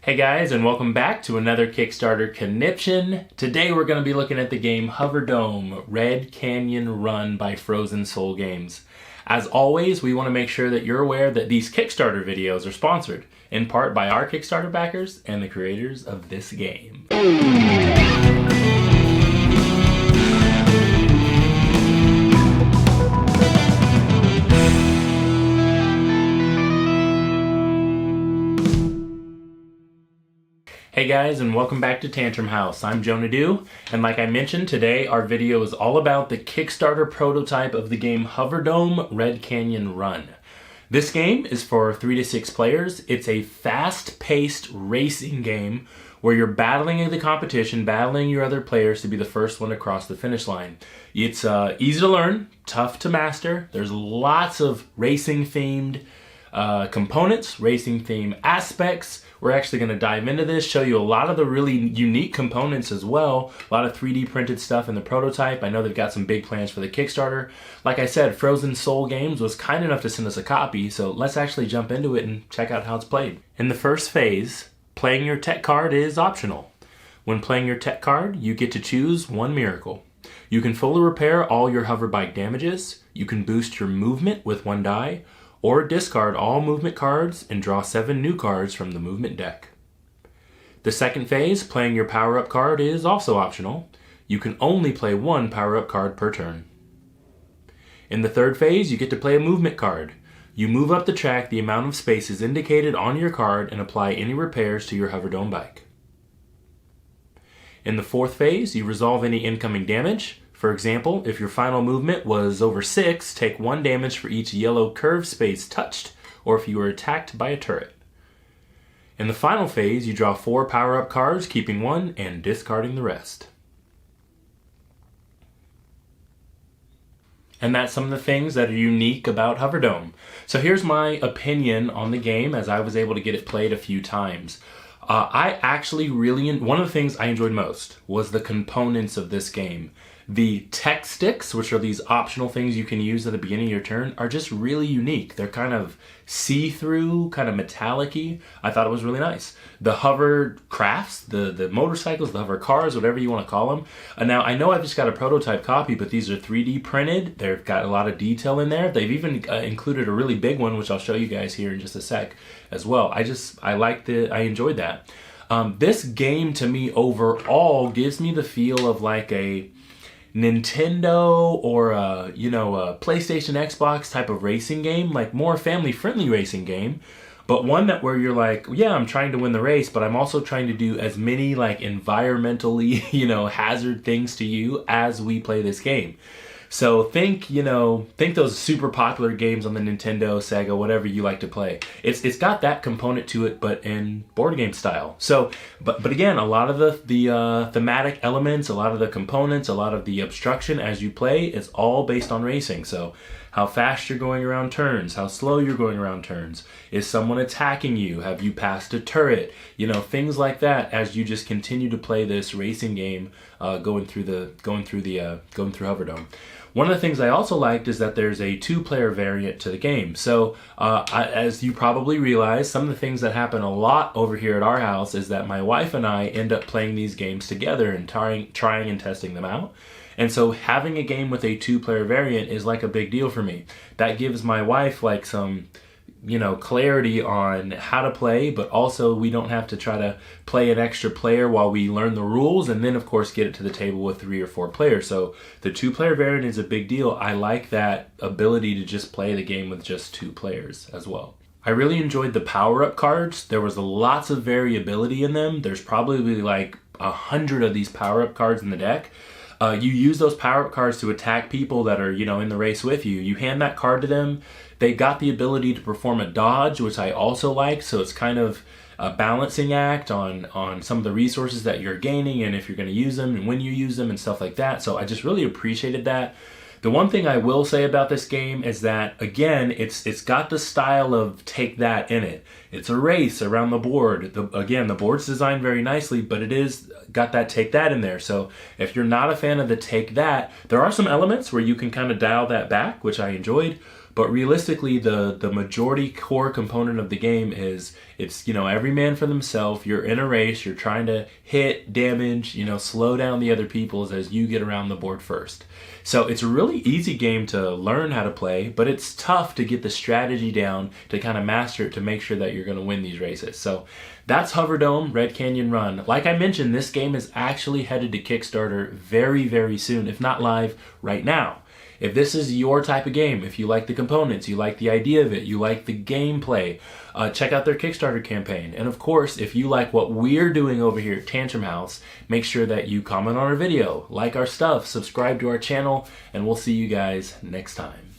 Hey guys, and welcome back to another Kickstarter conniption. Today we're going to be looking at the game HoverDome, Red Canyon Run by Frozen Soul Games. As always, we want to make sure that you're aware that these Kickstarter videos are sponsored, in part by our Kickstarter backers and the creators of this game. Hey guys, and welcome back to Tantrum House. I'm Jonah, and like I mentioned, today our video is all about the Kickstarter prototype of the game HoverDome Red Canyon Run. This game is for 3 to 6 players. It's a fast-paced racing game where you're battling the competition, battling your other players to be the first one across the finish line. It's easy to learn, tough to master. There's lots of racing-themed components, racing-themed aspects. We're actually going to dive into this, show you a lot of the really unique components as well. A lot of 3D printed stuff in the prototype. I know they've got some big plans for the Kickstarter. Like I said, Frozen Soul Games was kind enough to send us a copy, so let's actually jump into it and check out how it's played. In the first phase, playing your tech card is optional. When playing your tech card, you get to choose one miracle. You can fully repair all your hover bike damages, you can boost your movement with 1 die, or discard all movement cards and draw 7 new cards from the movement deck. The second phase, playing your power-up card, is also optional. You can only play 1 power-up card per turn. In the third phase, you get to play a movement card. You move up the track the amount of spaces indicated on your card and apply any repairs to your HoverDome bike. In the fourth phase, you resolve any incoming damage. For example, if your final movement was over 6, take 1 damage for each yellow curved space touched, or if you were attacked by a turret. In the final phase, you draw 4 power-up cards, keeping 1 and discarding the rest. And that's some of the things that are unique about HoverDome. So here's my opinion on the game as I was able to get it played a few times. I actually one of the things I enjoyed most was the components of this game. The tech sticks, which are these optional things you can use at the beginning of your turn, are just really unique. They're kind of see-through, kind of metallic-y. I thought it was really nice. The hover crafts, the motorcycles, the hover cars, whatever you want to call them. Now, I know I've just got a prototype copy, but these are 3D printed. They've got a lot of detail in there. They've even included a really big one, which I'll show you guys here in just a sec as well. I enjoyed that. This game, to me, overall, gives me the feel of like a Nintendo or a PlayStation, Xbox type of racing game, like more family-friendly racing game, but one that where you're like, yeah, I'm trying to win the race, but I'm also trying to do as many like environmentally, hazard things to you as we play this game. So think those super popular games on the Nintendo, Sega, whatever you like to play. It's got that component to it, but in board game style. So, but again, a lot of the thematic elements, a lot of the components, a lot of the obstruction as you play, it's all based on racing. So how fast you're going around turns, how slow you're going around turns. Is someone attacking you? Have you passed a turret? Things like that as you just continue to play this racing game, going through HoverDome. One of the things I also liked is that there's a 2-player variant to the game. So as you probably realize, some of the things that happen a lot over here at our house is that my wife and I end up playing these games together and trying and testing them out. And so having a game with a 2-player variant is like a big deal for me. That gives my wife like some clarity on how to play, but also we don't have to try to play an extra player while we learn the rules and then of course get it to the table with 3 or 4 players. So the 2-player variant is a big deal. I like that ability to just play the game with just 2 players as well. I really enjoyed the power-up cards. There was lots of variability in them. There's probably like 100 of these power-up cards in the deck. You use those power-up cards to attack people that are, in the race with you. You hand that card to them. They got the ability to perform a dodge, which I also like. So it's kind of a balancing act on some of the resources that you're gaining and if you're going to use them and when you use them and stuff like that. So I just really appreciated that. The one thing I will say about this game is that, again, it's got the style of Take That in it. It's a race around the board. The board's designed very nicely, but it is got that Take That in there. So if you're not a fan of the Take That, there are some elements where you can kind of dial that back, which I enjoyed. But realistically, the majority core component of the game is it's, every man for themselves. You're in a race. You're trying to hit, damage, slow down the other peoples as you get around the board first. So it's a really easy game to learn how to play, but it's tough to get the strategy down to kind of master it to make sure that you're going to win these races. So that's HoverDome Red Canyon Run. Like I mentioned, this game is actually headed to Kickstarter very, very soon, if not live right now. If this is your type of game, if you like the components, you like the idea of it, you like the gameplay, check out their Kickstarter campaign. And of course, if you like what we're doing over here at Tantrum House, make sure that you comment on our video, like our stuff, subscribe to our channel, and we'll see you guys next time.